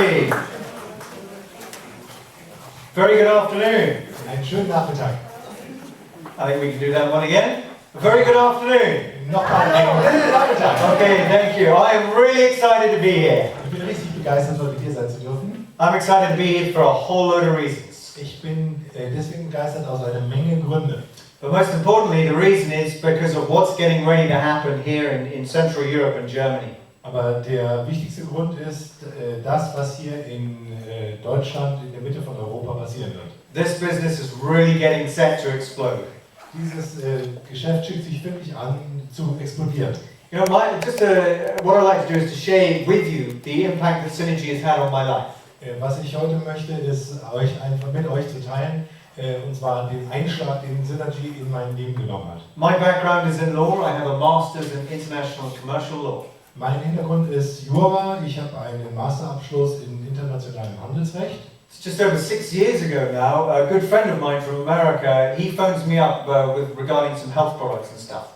everybody. Very good afternoon. Einen schönen Nachmittag. I think we can do that one again. A very good afternoon. Nochmal einen schönen Nachmittag. Okay, thank you. I am really excited to be here. Ich bin richtig begeistert, heute hier sein zu dürfen. I'm excited to be here for a whole load of reasons. Ich bin deswegen begeistert aus einer Menge Gründe. But most importantly, the reason is because of what's getting ready to happen here in Central Europe and Germany. Aber der wichtigste Grund ist das, was hier in Deutschland, in der Mitte von Europa passieren wird. This business is really getting set to explode. Dieses Geschäft schickt sich wirklich an, zu explodieren. You know, what I like to do is to share with you the impact that Synergy has had on my life. Was ich heute möchte, ist euch einfach mit euch zu teilen, und zwar den Einschlag, den Synergy in mein Leben genommen hat. My background is in law. I have a master's in international commercial law. Mein Hintergrund ist Jura. Ich habe einen Masterabschluss in internationalem Handelsrecht. It's just over 6 years ago now. A good friend of mine from America, he phones me up regarding some health products and stuff.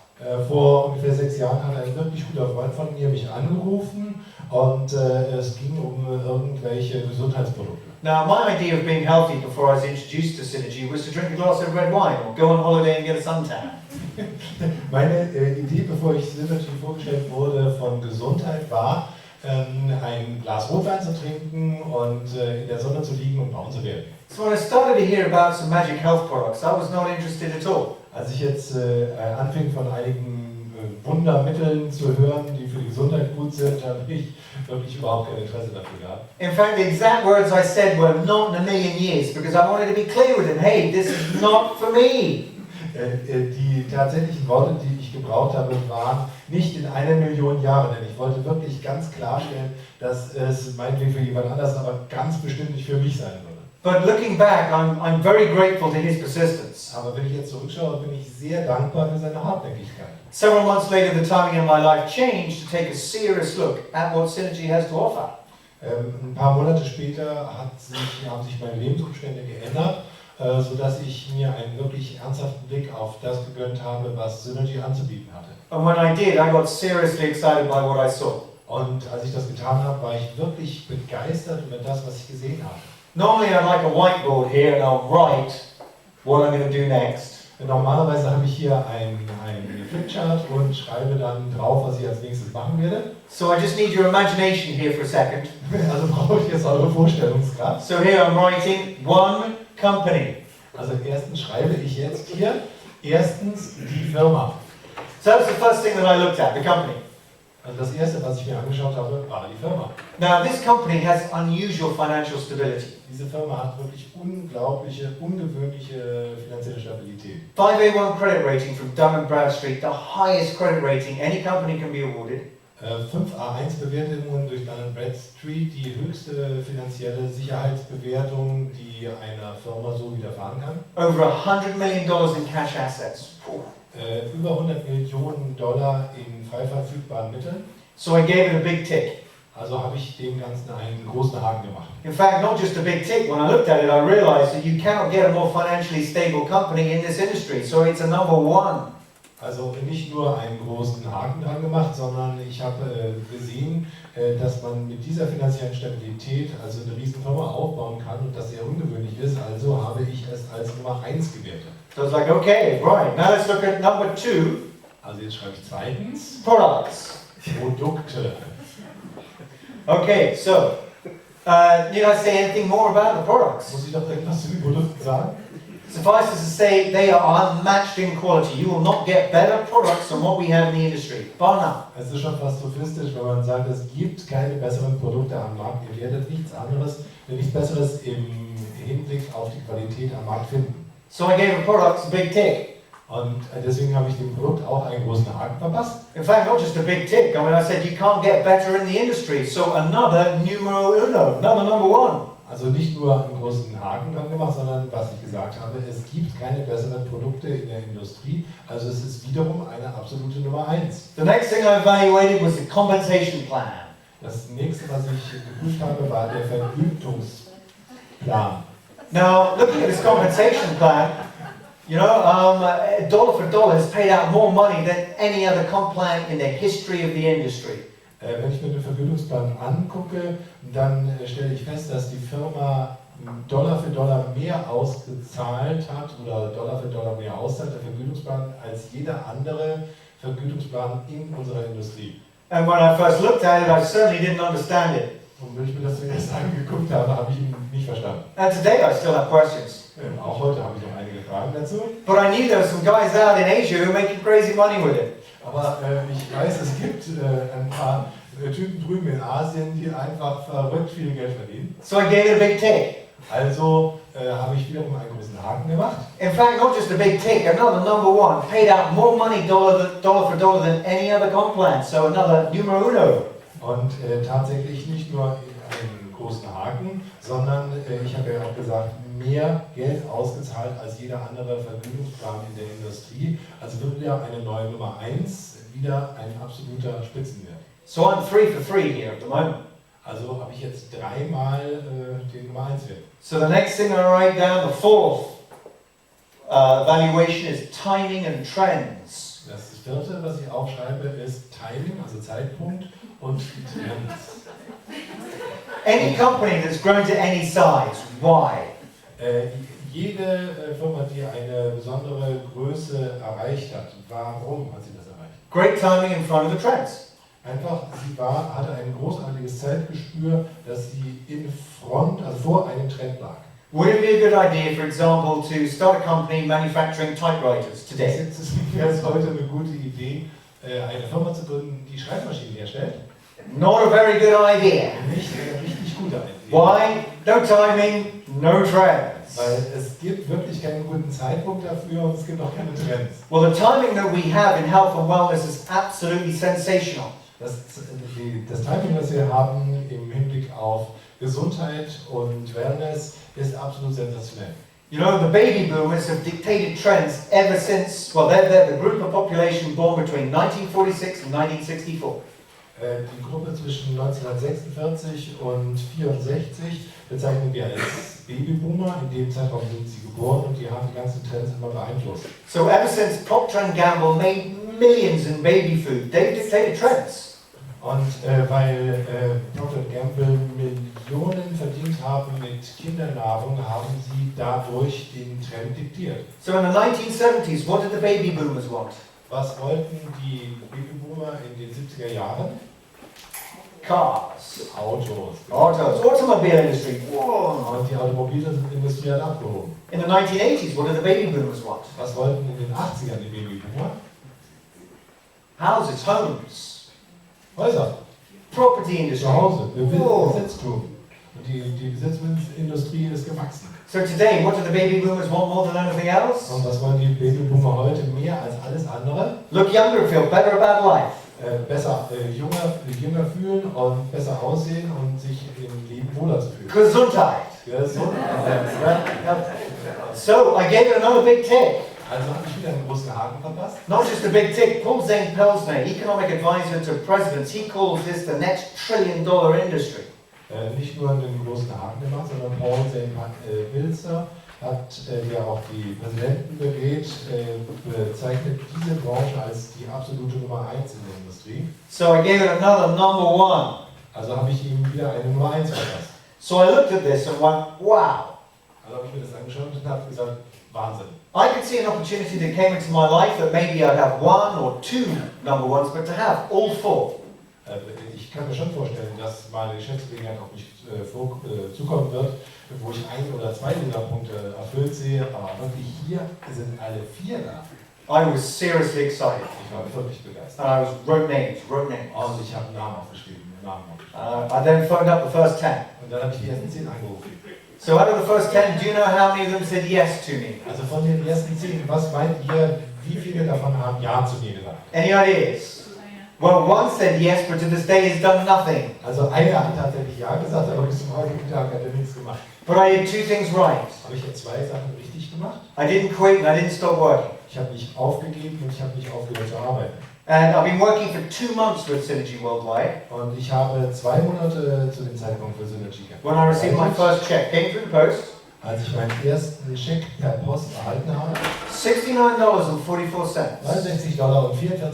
Vor ungefähr 6 Jahren hat ein wirklich guter Freund von mir mich angerufen und es ging um irgendwelche Gesundheitsprodukte. Now, my idea of being healthy before I was introduced to Synergy was to drink a glass of red wine or go on holiday and get a suntan. Meine Idee, bevor ich Synergy vorgestellt wurde, von Gesundheit war, ein Glas Rotwein zu trinken und in der Sonne zu liegen und braun zu werden. So when I started to hear about some magic health products, I was not interested at all. Als ich jetzt anfing, von einigen Wundermitteln zu hören, die für die Gesundheit gut sind, habe ich wirklich überhaupt kein Interesse dafür gehabt. In fact, the exact words I said were not in a million years because I wanted to be clear with him, hey, this is not for me. Die tatsächlichen Worte, die ich gebraucht habe, waren nicht in 1 Million Jahre, denn ich wollte wirklich ganz klarstellen, dass es meinetwegen für jemand anders, aber ganz bestimmt nicht für mich sein würde. But looking back, I'm very grateful to his persistence. Aber wenn ich jetzt zurückschaue, bin ich sehr dankbar für seine Hartnäckigkeit. Several months later, the timing in my life changed to take a serious look at what Synergy has to offer. Ein paar Monate später haben sich meine Lebensumstände geändert, sodass ich mir einen wirklich ernsthaften Blick auf das gegönnt habe, was Synergy anzubieten hatte. And when I did, I got seriously excited by what I saw. Und als ich das getan habe, war ich wirklich begeistert über das, was ich gesehen habe. Normally I'd like a whiteboard here and I'll write what I'm going to do next. Normalerweise habe ich hier ein Flipchart und schreibe dann drauf, was ich als nächstes machen werde. So I just need your imagination here for a second. Also brauche ich jetzt eure Vorstellungskraft. So here I'm writing one company. Also erstens schreibe ich jetzt hier erstens die Firma. So that's the first thing that I looked at, the company. Also das erste, was ich mir angeschaut habe, war die Firma. Now this company has unusual financial stability. Diese Firma hat wirklich ungewöhnliche finanzielle Stabilität. 5A1 credit rating from Dun & Bradstreet, the highest credit rating any company can be awarded. 5A1 Bewertungen durch Dun & Bradstreet, die höchste finanzielle Sicherheitsbewertung, die einer Firma so widerfahren kann. Over $100 million in cash assets. Über $100 Millionen in frei verfügbaren Mitteln. So I gave it a big tick. Also habe ich dem Ganzen einen großen Haken gemacht. In fact, not just a big tick. When I looked at it, I realized that you cannot get a more financially stable company in this industry. So it's a number one. Also nicht nur einen großen Haken dran gemacht, sondern ich habe gesehen, dass man mit dieser finanziellen Stabilität also eine riesen Firma aufbauen kann und das sehr ungewöhnlich ist. Also habe ich es als Nummer 1 gewertet. So I was like, okay, right. Now let's look at number 2. Also jetzt schreibe ich zweitens Products. Produkte. Okay, so need I say anything more about the products? Muss ich noch irgendwas zu den Produkten sagen? Suffice it to say, they are unmatched in quality. You will not get better products than what we have in the industry. Bar none. Es ist schon fast sophistisch, wenn man sagt, es gibt keine besseren Produkte am Markt. Ihr werdet nichts Besseres im Hinblick auf die Qualität am Markt finden. So I gave the products a big tick. Und deswegen habe ich dem Produkt auch einen großen Haken verpasst. In fact, not just a big tick. I mean, I said you can't get better in the industry. So another numero uno, another number one. Also nicht nur einen großen Haken dran gemacht, sondern was ich gesagt habe, es gibt keine besseren Produkte in der Industrie. Also es ist wiederum eine absolute Nummer 1. The next thing I evaluated was the compensation plan. Das nächste, was ich geprüft habe, war der Vergütungsplan. Now, looking at this compensation plan, you know, dollar for dollar has paid out more money than any other comp plan in the history of the industry. Wenn ich mir den Vergütungsplan angucke, dann stelle ich fest, dass die Firma Dollar für Dollar mehr ausgezahlt hat oder Dollar für Dollar mehr auszahlt, der Vergütungsplan, als jeder andere Vergütungsplan in unserer Industrie. And when I first looked at it, I certainly didn't understand it. Und wenn ich mir das zuerst angeguckt habe, habe ich ihn nicht verstanden. And today I still have questions. Auch heute habe ich noch einige Fragen dazu. But I knew there were some guys out in Asia who are making crazy money with it. Aber ich weiß, es gibt ein paar Typen drüben in Asien, die einfach verrückt viel Geld verdienen. So I gave it a big tick. Also habe ich wiederum einen großen Haken gemacht. In fact, not just a big tick, another number one paid out more money dollar for dollar than any other comp plan. So another numero uno. Und tatsächlich nicht nur einen großen Haken, sondern ich habe ja auch gesagt, mehr Geld ausgezahlt als jeder andere Vergütungsplan in der Industrie. Also wird wieder eine neue Nummer 1, wieder ein absoluter Spitzenwert. So I'm 3 for 3 here at the moment. Also habe ich jetzt dreimal den Nummer 1 Wert. So the next thing I write down, the fourth valuation is timing and trends. Das vierte, was ich aufschreibe, ist Timing, also Zeitpunkt und Trends. Any company that's grown to any size, why? Jede Firma, die eine besondere Größe erreicht hat, warum hat sie das erreicht? Great timing in front of the trends. Einfach, sie hatte ein großartiges Zeitgespür, dass sie in Front, also vor einem Trend lag. Would it be a good idea, for example, to start a company manufacturing typewriters today? Wäre es heute eine gute Idee, eine Firma zu gründen, die Schreibmaschinen herstellt? Not a very good idea. Nicht eine richtig gute Idee. Why? No timing, no trends. Weil es gibt wirklich keinen guten Zeitpunkt dafür und es gibt auch keine Trends. Well, the timing that we have in health and wellness is absolutely sensational. Das Timing, das wir haben im Hinblick auf Gesundheit und Wellness, ist absolut sensationell. You know, the baby boomers have dictated trends ever since, well, they're the group of population born between 1946 and 1964. Die Gruppe zwischen 1946 und 1964 bezeichnen wir als Babyboomer. In dem Zeitraum sind sie geboren und die haben die ganzen Trends immer beeinflusst. So ever since Procter & Gamble made millions in baby food, they've dictated trends. Und weil Procter & Gamble Millionen verdient haben mit Kindernahrung, haben sie dadurch den Trend diktiert. So in the 1970s, what did the baby boomers want? Was wollten die Babyboomer in den 70er Jahren? Cars. Autos. Automobile industry. Whoa. Und die Automobilindustrie hat abgehoben. In the 1980s, what did the baby boomers want? Was wollten in den 80ern die Babyboomer? Houses, homes, Häuser, property industry. Zuhause, Whoa. Besitztum. Und die Besitzindustrie ist gewachsen. So today, what do the baby boomers want more than anything else? Und was wollen die Babyboomer heute mehr als alles andere? Look younger and feel better about life. Besser jünger fühlen und besser aussehen und sich im Leben wohler zu fühlen. Gesundheit. So I gave it another big tick. Also habe ich wieder einen großen Haken verpasst. Not just a big tick. Paul Zane Pelsner, economic advisor to presidents, he calls this the next $1 trillion industry. Nicht nur einen großen Haken gemacht, sondern Paul Zane Pelsner hat ja auch die Präsidenten berät, bezeichnet diese Branche als die absolute Nummer 1 in der Industrie. So I gave it another number 1. Also habe ich ihm wieder eine Nummer 1 verpasst. So I looked at this and went, wow. Also habe ich mir das angeschaut und habe gesagt, Wahnsinn. I could see an opportunity that came into my life that maybe I'd have 1 or 2 number 1s, but to have all 4. Ich kann mir schon vorstellen, dass meine Geschäftsgelegenheit auf mich zukommen wird, wo ich 1 oder 2 dieser Punkte erfüllt sehe, aber wirklich hier sind alle 4 da. I was seriously excited. Ich war wirklich begeistert. And I wrote names. Und ich habe Namen aufgeschrieben. I then phoned up the first 10. Und dann habe ich die ersten 10 angerufen. So out of the first 10, do you know how many of them said yes to me? Also von den ersten 10, was meint ihr, wie viele davon haben Ja zu mir gesagt? Any ideas? Well, one said yes, but to this day has done nothing. Also einer hat tatsächlich Ja gesagt, aber bis zum heutigen Tag hat er nichts gemacht. But I did 2 things right. Aber ich habe 2 Sachen richtig gemacht. I didn't quit and I didn't stop working. Ich habe nicht aufgegeben und ich habe nicht aufgehört zu arbeiten. And I've been working for 2 months with Synergy Worldwide. Und ich habe 2 Monate zu dem Zeitpunkt für Synergy gehabt. When I received my first check, came through the post. Als ich meinen ersten Scheck per Post erhalten habe, $69.44. $69,44.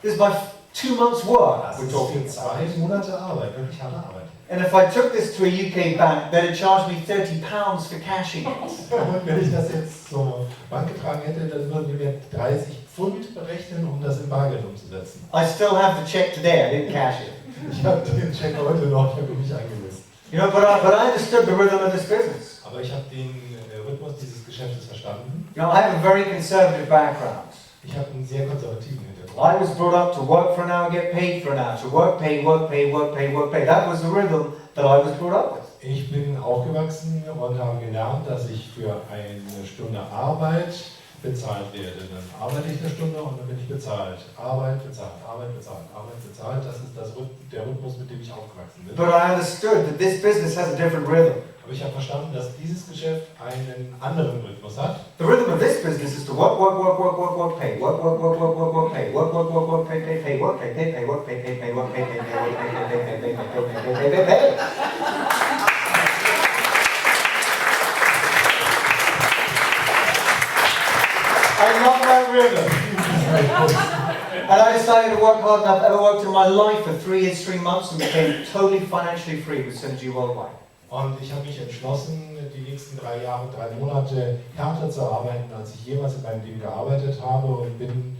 This is my 2 months' work Das we're ist talking für about. 2 Monate Arbeit, wirklich harte Arbeit. And if I took this to a UK bank, they'd have charged me £30 for cashing it. Und wenn ich das jetzt zur Bank getragen hätte, dann würden die mir 30 Pfund berechnen, um das in Bargeld umzusetzen. I still have the check today, I didn't cash it. Ich habe den Check heute noch, ich habe ihn nicht eingelöst. You know, but I understood the rhythm of this business. Aber ich habe den Rhythmus dieses Geschäftes verstanden. You know, I have a very conservative background. Ich habe einen sehr konservativen Hintergrund. I was brought up to work for an hour, get paid for an hour. To work, pay, work, pay, work, pay, work, pay. That was the rhythm that I was brought up with. Ich bin aufgewachsen und habe gelernt, dass ich für eine Stunde Arbeit bezahlt werde. Dann arbeite ich eine Stunde und dann bin ich bezahlt. Arbeit, bezahlt, Arbeit, bezahlt, Arbeit, bezahlt. Das ist der Rhythmus, mit dem ich aufgewachsen bin. But I understood that this business has a different rhythm. Aber ich habe verstanden, dass dieses Geschäft einen anderen Rhythmus hat. The rhythm of this business is to work, work, work, work, work, work, pay, work, work, work, work, work, work, pay, work, work, work, work, pay, pay, pay, work, pay, pay, pay, work, pay, pay, pay, work, pay, pay, pay, work, pay, pay, pay, pay, pay, pay, pay, pay, pay, pay. I love that rhythm. And I decided to work harder than I've ever worked in my life for 3 years, 3 months and became totally financially free with Synergy Worldwide. Und ich habe mich entschlossen, die nächsten 3 Jahre, 3 Monate härter zu arbeiten, als ich jemals in meinem Leben gearbeitet habe und bin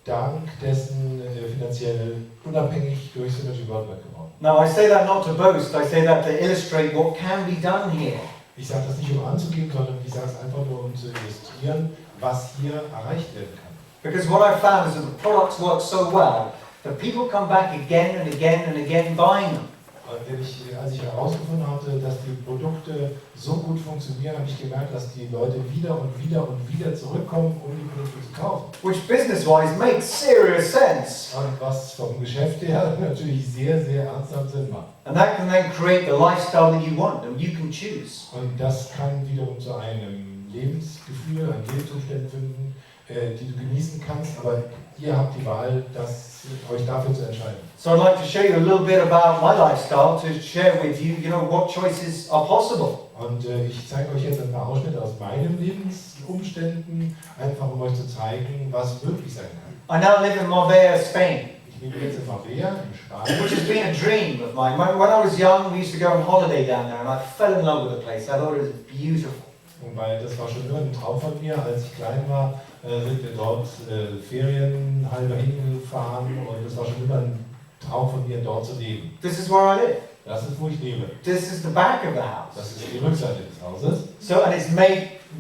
dank dessen finanziell unabhängig durch Synergy Worldwide geworden. Now I say that not to boast, I say that to illustrate what can be done here. Ich sage das nicht, um anzugeben, sondern ich sage es einfach nur, um zu illustrieren, was hier erreicht werden kann. Because what I found is that the products work so well that people come back again and again and again buying them. Als ich herausgefunden hatte, dass die Produkte so gut funktionieren, habe ich gemerkt, dass die Leute wieder und wieder und wieder zurückkommen, um die Produkte zu kaufen. Which business-wise makes serious sense. Und was vom Geschäft her natürlich sehr, sehr ernsthaft Sinn macht. And that can then create the lifestyle that you want and you can choose. Und das kann wiederum zu einem Lebensgefühl, einem Lebensumständen finden, die du genießen kannst, aber ihr habt die Wahl, euch dafür zu entscheiden. So I'd like to show you a little bit about my lifestyle to share with you, what choices are possible. Und ich zeige euch jetzt ein paar Ausschnitte aus meinen Lebensumständen, einfach um euch zu zeigen, was möglich sein kann. I now live in Marbella, Spain, Ich lebe jetzt in Marbella, in Spanien. which has been a dream of mine. When I was young, we used to go on holiday down there and I fell in love with the place. I thought it was beautiful. Und weil das war schon immer ein Traum von mir, als ich klein war, sind wir dort Ferien halber hingefahren und es war schon immer ein Traum von mir, dort zu leben. This is where I live. Das ist, wo ich lebe. This is the back of the house. Das ist die Rückseite des Hauses. So, and it's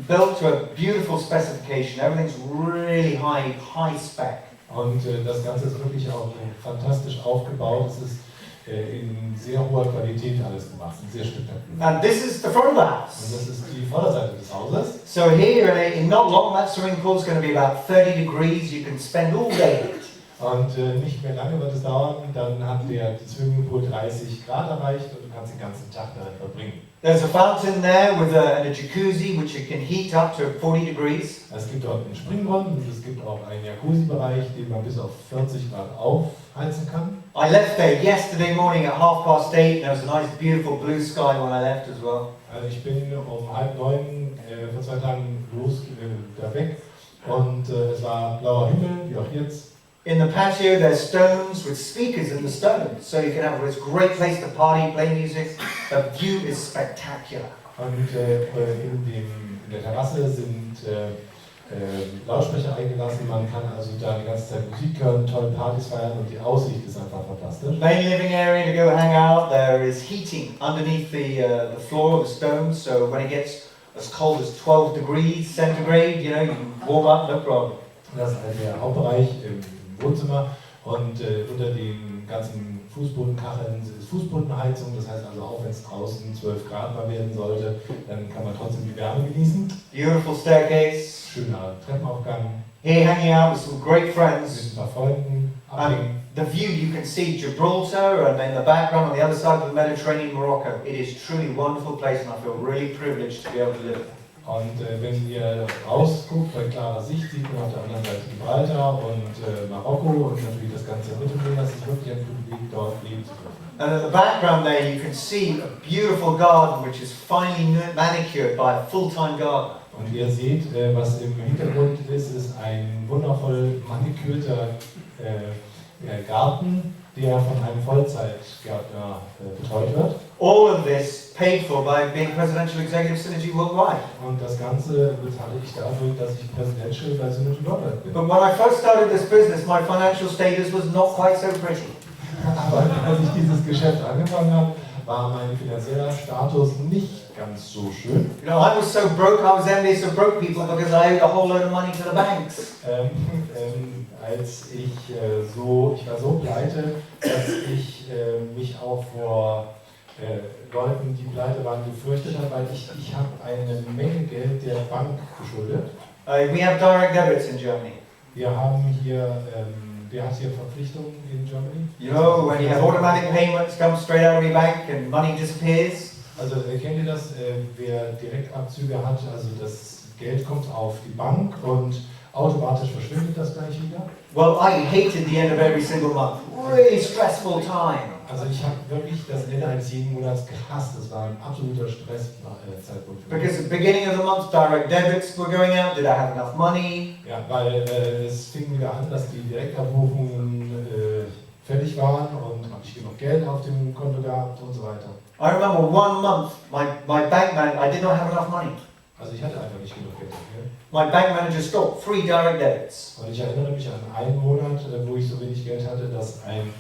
built to a beautiful specification. Everything's really high spec. Und das Ganze ist wirklich auch fantastisch aufgebaut. Es ist in sehr hoher Qualität alles gemacht, sehr spektakulär. And this is the front of the Und house. das ist die Vorderseite des Hauses. So here, in not long, that swimming pool is going to be about 30 degrees. You can spend all day in it. Und nicht mehr lange wird es dauern, dann hat der Swimmingpool 30 Grad erreicht und du kannst den ganzen Tag darin verbringen. There's a fountain there with a jacuzzi which you can heat up to 40 degrees. Es gibt dort einen Springbrunnen und es gibt auch einen Jacuzzi-Bereich, den man bis auf 40 Grad aufheizen kann. I left there yesterday morning at 8:30 and there was a nice beautiful blue sky when I left as well. Ich bin um 8:30 vor 2 Tagen da weg und es war blauer Himmel, wie auch jetzt. In the patio there's stones with speakers in the stones, so you can have this great place to party, play music. The view is spectacular. Und in der Terrasse sind Lautsprecher eingelassen, man kann also da die ganze Zeit Musik hören, tolle Partys feiern und die Aussicht ist einfach fantastisch. Main living area to go hang out. There is heating underneath the floor of the stones, so when it gets as cold as 12 degrees centigrade, you can warm up, no problem. Das ist also der Hauptbereich im Wohnzimmer und unter den ganzen Fußbodenkacheln ist Fußbodenheizung, das heißt also auch wenn es draußen 12 Grad mal werden sollte, dann kann man trotzdem die Wärme genießen. Beautiful staircase. Schöner Treppenaufgang. Here hanging out with some great Mit friends. ein paar Freunden abhängen. The view, you can see Gibraltar and in the background on the other side of the Mediterranean, Morocco. It is truly a wonderful place and I feel really privileged to be able to live there. Und wenn ihr rausguckt, bei klarer Sicht sieht man auf der anderen Seite Gibraltar und Marokko und natürlich das ganze Mittelmeer. Das ist wirklich ein Privileg, dort leben zu dürfen. And in the background there you can see a beautiful garden which is finely manicured by a full-time gardener. Und ihr seht, was im Hintergrund ist ein wundervoll manikürter Garten, der von einem Vollzeitgärtner betreut wird. All of this paid for by being Presidential Executive Synergy Worldwide. Und das Ganze bezahle ich dadurch, dass ich Presidential bei Synergy Worldwide bin. But when I first started this business, my financial status was not quite so pretty. Aber als ich dieses Geschäft angefangen habe, war mein finanzieller Status nicht ganz so schön. You know, I was so broke, I was envious of broke people because I owed a whole load of money to the banks. Als ich war so pleite, dass ich mich auch vor Leuten, die pleite waren, gefürchtet habe, weil ich habe eine Menge Geld der Bank geschuldet. We have direct debits in Germany. Wir haben hier, wer hat hier Verpflichtungen in Germany? You know, when you have automatic payments come straight out of your bank and money disappears. Also kennt ihr das, wer Direktabzüge hat, also das Geld kommt auf die Bank und automatisch verschwindet das gleich wieder? Well, I hated the end of every single month. Really stressful time. Also ich habe wirklich das Ende eines jeden Monats gehasst. Das war ein absoluter Stresszeitpunkt für mich. Because at the beginning of the month, direct debits were going out. Did I have enough money? Ja, weil es fing wieder an, dass die Direktabbuchungen fertig waren und habe ich genug Geld auf dem Konto gehabt und so weiter. I remember one month, my bank man, I did not have enough money. Also ich hatte einfach nicht genug Geld dafür. My bank manager stopped 3 direct debits. Und ich erinnere mich an einen Monat, wo ich so wenig Geld hatte, dass mein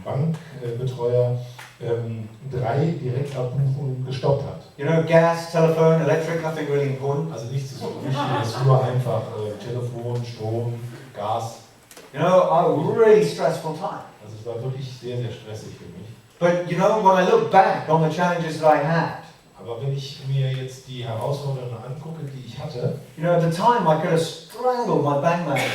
Bankbetreuer 3 Direktabbuchungen gestoppt hat. You know, gas, telephone, electric, nothing really important. Also nichts so Wichtiges, nur einfach Telefon, Strom, Gas. You know, a really stressful time. Also es war wirklich sehr, sehr stressig für mich. But you know, when I look back on the challenges that I had, Aber wenn ich mir jetzt die Herausforderungen angucke, die ich hatte, you know, at the time I could have strangled my bank manager.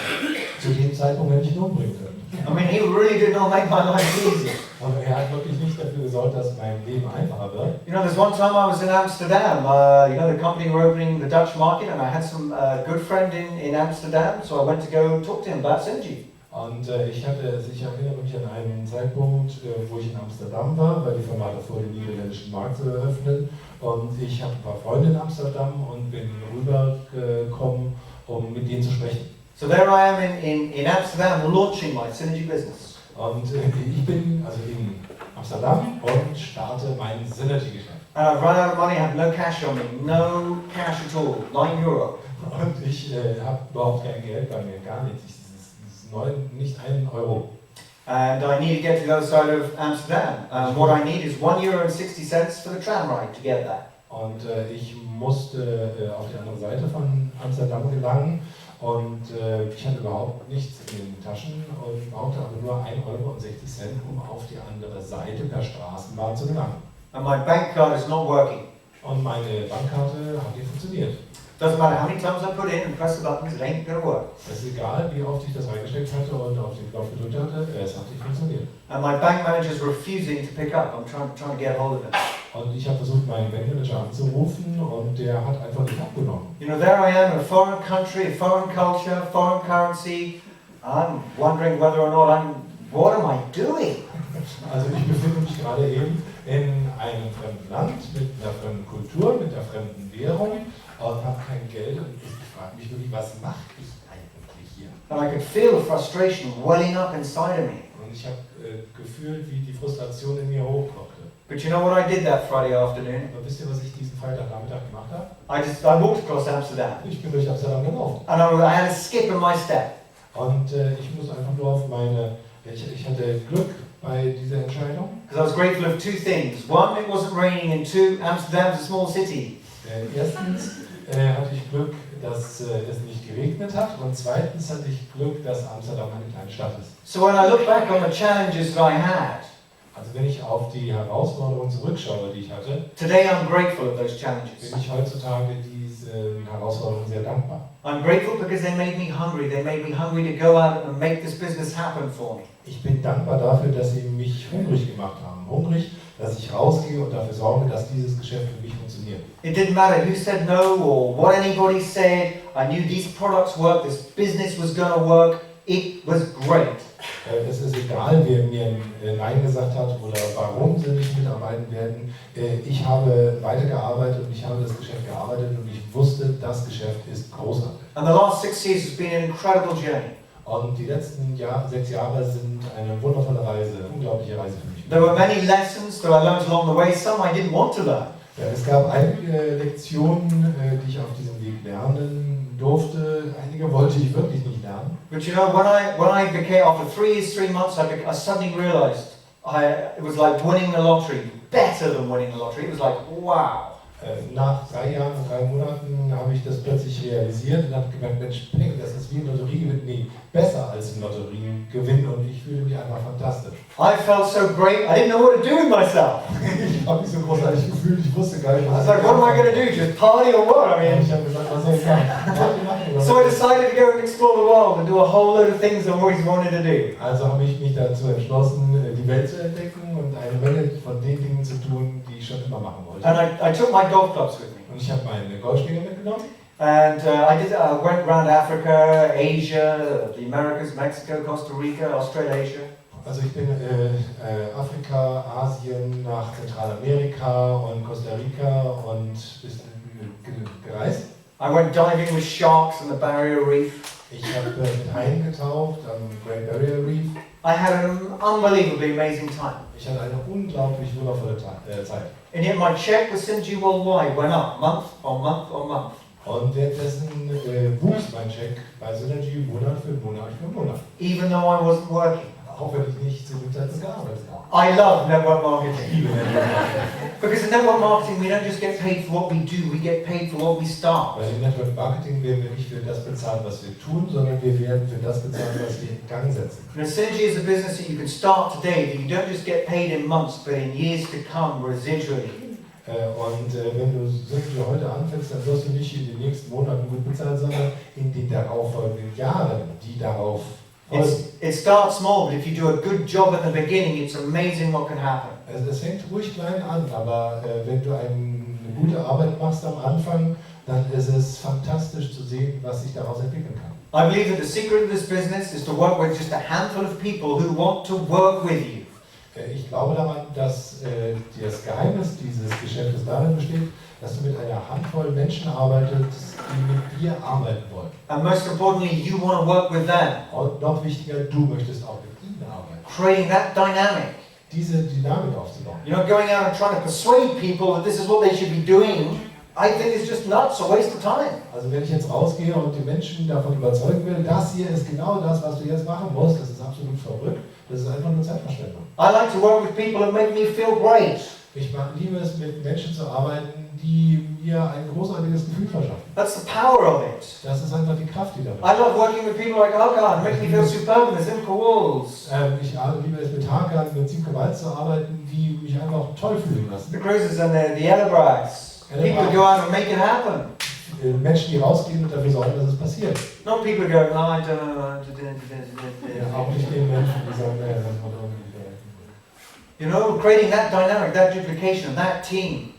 zu dem Zeitpunkt hätte ich ihn umbringen können. I mean, he really did not make my life easy. Aber er hat wirklich nicht dafür gesorgt, dass mein Leben einfacher wird. You know, there's one time I was in Amsterdam. You know, the company were opening the Dutch market, and I had some good friend in Amsterdam, so I went to go talk to him about Synergy. Und ich erinnere mich an einen Zeitpunkt, wo ich in Amsterdam war, weil die Firma hatte vor, den niederländischen Markt zu eröffnen. Und ich habe ein paar Freunde in Amsterdam und bin rübergekommen, um mit denen zu sprechen. So there I am in Amsterdam launching my Synergy business. Und ich bin also in Amsterdam und starte mein Synergy-Geschäft. And I've run out of money, I have no cash on me, no cash at all, €9. Und ich habe überhaupt kein Geld bei mir, gar nichts. Nicht einen Euro. And I need to get to the other side of Amsterdam. What I need is €1.60 for the tram ride to get there. Und ich musste auf die andere Seite von Amsterdam gelangen und ich hatte überhaupt nichts in den Taschen und brauchte aber nur €1,60, um auf die andere Seite per Straßenbahn zu gelangen. And my bank card is not working. Und meine Bankkarte hat nicht funktioniert. Doesn't matter how many times I put in and press the buttons, it ain't gonna work. Es ist egal, wie oft ich das reingesteckt hatte und auf den Knopf gedrückt hatte, es hat nicht funktioniert. And my bank manager is refusing to pick up. I'm trying to get hold of him. Und ich habe versucht, meinen Bankmanager anzurufen und der hat einfach nicht abgenommen. You know, there I am in a foreign country, a foreign culture, foreign currency. I'm wondering whether or not what am I doing? Also ich befinde mich gerade eben in einem fremden Land, mit einer fremden Kultur, mit einer fremden Währung und habe kein Geld und ich frage mich wirklich, was mache ich eigentlich hier? And I could feel the frustration welling up inside of me. Und ich habe gefühlt, wie die Frustration in mir hochkochte. But you know what I did that Friday afternoon? Aber wisst ihr, was ich diesen Freitagnachmittag gemacht habe? I walked across Amsterdam. Ich bin durch Amsterdam gelaufen. And I had a skip in my step. Und ich muss einfach nur auf ich hatte Glück bei dieser Entscheidung. Because I was grateful of 2 things. One, it wasn't raining, and 2, Amsterdam's a small city. Erstens hatte ich Glück, dass es nicht geregnet hat und zweitens hatte ich Glück, dass Amsterdam eine kleine Stadt ist. So when I look back on the challenges that I had, Also wenn ich auf die Herausforderungen zurückschaue, die ich hatte, today I'm grateful of those bin challenges. ich heutzutage diesen Herausforderungen sehr dankbar. I'm grateful because they made me hungry. They made me hungry to go out and make this business happen for me. Ich bin dankbar dafür, dass sie mich hungrig gemacht haben. Hungrig, dass ich rausgehe und dafür sorge, dass dieses Geschäft für mich funktioniert. It didn't matter who said no or what anybody said. I knew these products work, this business was going to work. It was great. Es ist egal, wer mir Nein gesagt hat oder warum sie nicht mitarbeiten werden. Ich habe weitergearbeitet und ich habe das Geschäft gearbeitet und ich wusste, das Geschäft ist großartig. And the last 6 years has been an incredible journey. Und die letzten 6 Jahre sind eine wundervolle Reise, unglaubliche Reise für mich. There were many lessons that I learned along the way, some I didn't want to learn. Ja, es gab einige Lektionen, die ich auf diesem Weg lernen durfte. Einige wollte ich wirklich nicht lernen. But you know, when I became, after 3 years, 3 months, I suddenly realized it was like winning the lottery, better than winning the lottery. It was like, wow. Nach 3 Jahren und 3 Monaten habe ich das plötzlich realisiert und habe gemerkt, Mensch, das ist wie ein Lotteriegewinn, nee, besser als ein Lotteriegewinn und ich fühle mich einfach fantastisch. I felt so great, I didn't know what to do with myself. Ich habe mich so großartig gefühlt, ich wusste gar nicht, I was like, what am I going to do, just party or what? I Ich mean, habe gesagt, was soll ich machen? so I decided to go and explore the world and do a whole load of things I always wanted to do. Also habe ich mich dazu entschlossen, die Welt zu entdecken und eine Menge von den Dingen zu tun, die ich schon immer machen wollte. And I took my golf clubs with me. Und ich habe meine Golfschläger mitgenommen. And I went around Africa, Asia, the Americas, Mexico, Costa Rica, Australasia. Also ich bin Afrika, Asien, nach Zentralamerika und Costa Rica und gereist. I went diving with sharks in the Barrier Reef. Ich habe mit Haien getaucht am Great Barrier Reef. I had an unbelievably amazing time. Ich hatte eine unglaublich wundervolle Zeit. And yet my check with Synergy Worldwide went up month on month on month. Und währenddessen wuchs mein Check bei Synergy Monat für Monat. Even though I wasn't working. Auch wenn ich nicht zu dem Zeitpunkt gearbeitet habe. I love network marketing. Ich liebe Network Marketing. Because in network marketing we don't just get paid for what we do, we get paid for what we start. Weil im Network Marketing werden wir nicht für das bezahlt, was wir tun, sondern wir werden für das bezahlt, was wir in Gang setzen. And Synergy is a business that you can start today, that you don't just get paid in months, but in years to come residually. Wenn du Synergy heute anfängst, dann wirst du nicht in den nächsten Monaten gut bezahlt, sondern in den darauffolgenden Jahren, die darauf folgen. It starts small, but if you do a good job at the beginning, it's amazing what can happen. Also es fängt ruhig klein an, aber wenn du eine gute Arbeit machst am Anfang, dann ist es fantastisch zu sehen, was sich daraus entwickeln kann. I believe that the secret of this business is to work with just a handful of people who want to work with you. Ich glaube daran, dass das Geheimnis dieses Geschäftes darin besteht, dass du mit einer Handvoll Menschen arbeitest, die mit dir arbeiten wollen. And most importantly, you want to work with them. Und noch wichtiger, du möchtest auch mit ihnen arbeiten. Creating that dynamic. Diese Dynamik aufzubauen. You're not going out and trying to persuade people that this is what they should be doing. I think it's just nuts, a waste of time. Also wenn ich jetzt rausgehe und die Menschen davon überzeugen will, das hier ist genau das, was du jetzt machen musst, das ist absolut verrückt. Das ist einfach nur Zeitverschwendung. I like to work with people that make me feel great. Ich liebe es, mit Menschen zu arbeiten, die mir ein großartiges Gefühl verschaffen. That's the power of it. Das ist einfach die Kraft, die darin I love working with people like Hakan, make me feel superb in the Simca Walls. Ich liebe es, mit Hakan, mit Simca Walz zu arbeiten, die mich einfach toll fühlen lassen. The cruises and the Elebrats. People go out and make it happen. Menschen, die rausgehen und dafür sorgen, dass es passiert. Not people go, no, I don't know. Auch nicht den Menschen, die sagen, naja, das macht auch nicht. You know, creating that dynamic, that duplication, that team.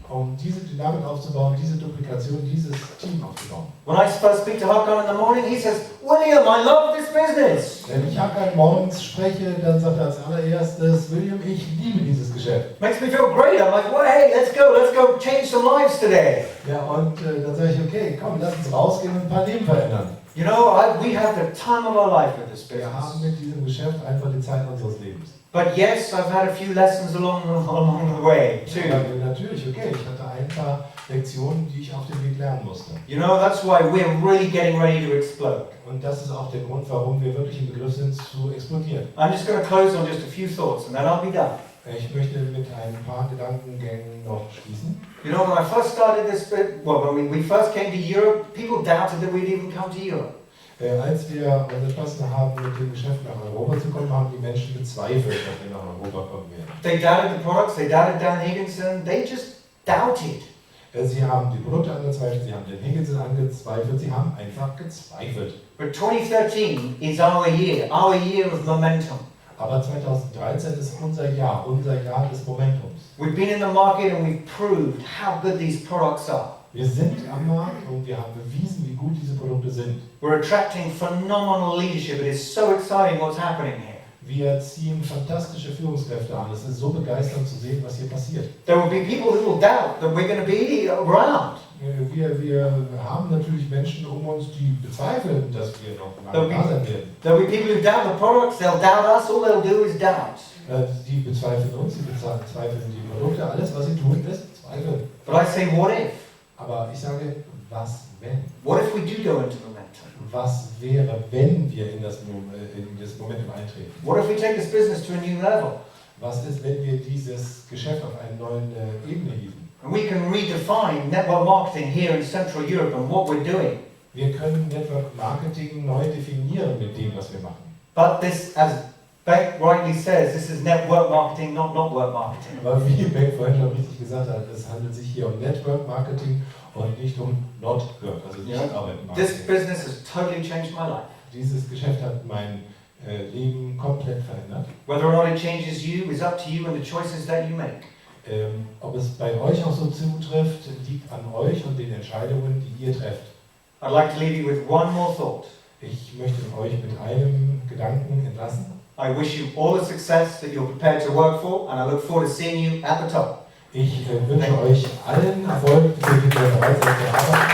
Diese Dynamik aufzubauen, diese Duplikation, dieses Team aufzubauen. When I first speak to Hakan in the morning, he says, William, I love this business. Wenn ich Hakan morgens spreche, dann sagt er als allererstes, William, ich liebe dieses Geschäft. Makes me feel great. I'm like, well, hey, let's go change some lives today. Ja, und dann sage ich, okay, komm, lass uns rausgehen und ein paar Leben verändern. You know, we have the time of our life with this Wir haben business. mit diesem Geschäft einfach die Zeit unseres Lebens. But yes, I've had a few lessons along the way too. Ja, natürlich, okay, ich hatte ein paar Lektionen, die ich auf dem Weg lernen musste. You know, that's why we're really getting ready to explode. Und das ist auch der Grund, warum wir wirklich im Begriff sind, zu explodieren. I'm just going to close on just a few thoughts and then I'll be done. Ich möchte mit ein paar Gedankengängen noch schließen. You know, when I first started this, when we first came to Europe, people doubted that we'd even come to Europe. Als wir uns entschlossen haben, mit dem Geschäft nach Europa zu kommen, haben die Menschen bezweifelt, dass wir nach Europa kommen werden. They doubted the products, they doubted Dan Higginson, they just doubted. Sie haben die Produkte angezweifelt, sie haben den Higginson angezweifelt, sie haben einfach gezweifelt. But 2013 is our year of momentum. Aber 2013 ist unser Jahr des Momentums. We've been in the market and we've proved how good these products are. Wir sind am Markt und wir haben bewiesen, wie gut diese Produkte sind. We're attracting phenomenal leadership. It is so exciting what's happening here. Wir ziehen fantastische Führungskräfte an. Es ist so begeisternd zu sehen, was hier passiert. There will be people who will doubt that we're going to be around. Wir haben natürlich Menschen um uns, die bezweifeln, dass wir noch lange da sein werden. There'll be people who doubt the products, they'll doubt us, all they'll do is doubt. Die bezweifeln uns, die bezweifeln die Produkte, alles was sie tun ist Zweifel. But I say, what if? Aber ich sage, was wenn? What if we do go into momentum? Was wäre, wenn wir in das Momentum eintreten? What if we take this business to a new level? Was ist, wenn wir dieses Geschäft auf eine neue Ebene hieven? And we can redefine network marketing here in Central Europe and what we're doing. Wir können Network Marketing neu definieren mit dem, was wir machen. But this, as Beck rightly says, this is network marketing, not work marketing. Aber wie Beck vorhin schon richtig gesagt hat, es handelt sich hier um Network Marketing und nicht um Not Work, also nicht Arbeit This Marketing. business has totally changed my life. Dieses Geschäft hat mein Leben komplett verändert. Whether or not it changes you is up to you and the choices that you make. Ob es bei euch auch so zutrifft, liegt an euch und den Entscheidungen, die ihr trefft. I'd like to leave you with one more thought. Ich möchte euch mit einem Gedanken entlassen. I wish you all the success that you're prepared to work for, and I look forward to seeing you at the top. Ich wünsche euch allen Erfolg, für die ihr bereit seid zu arbeiten.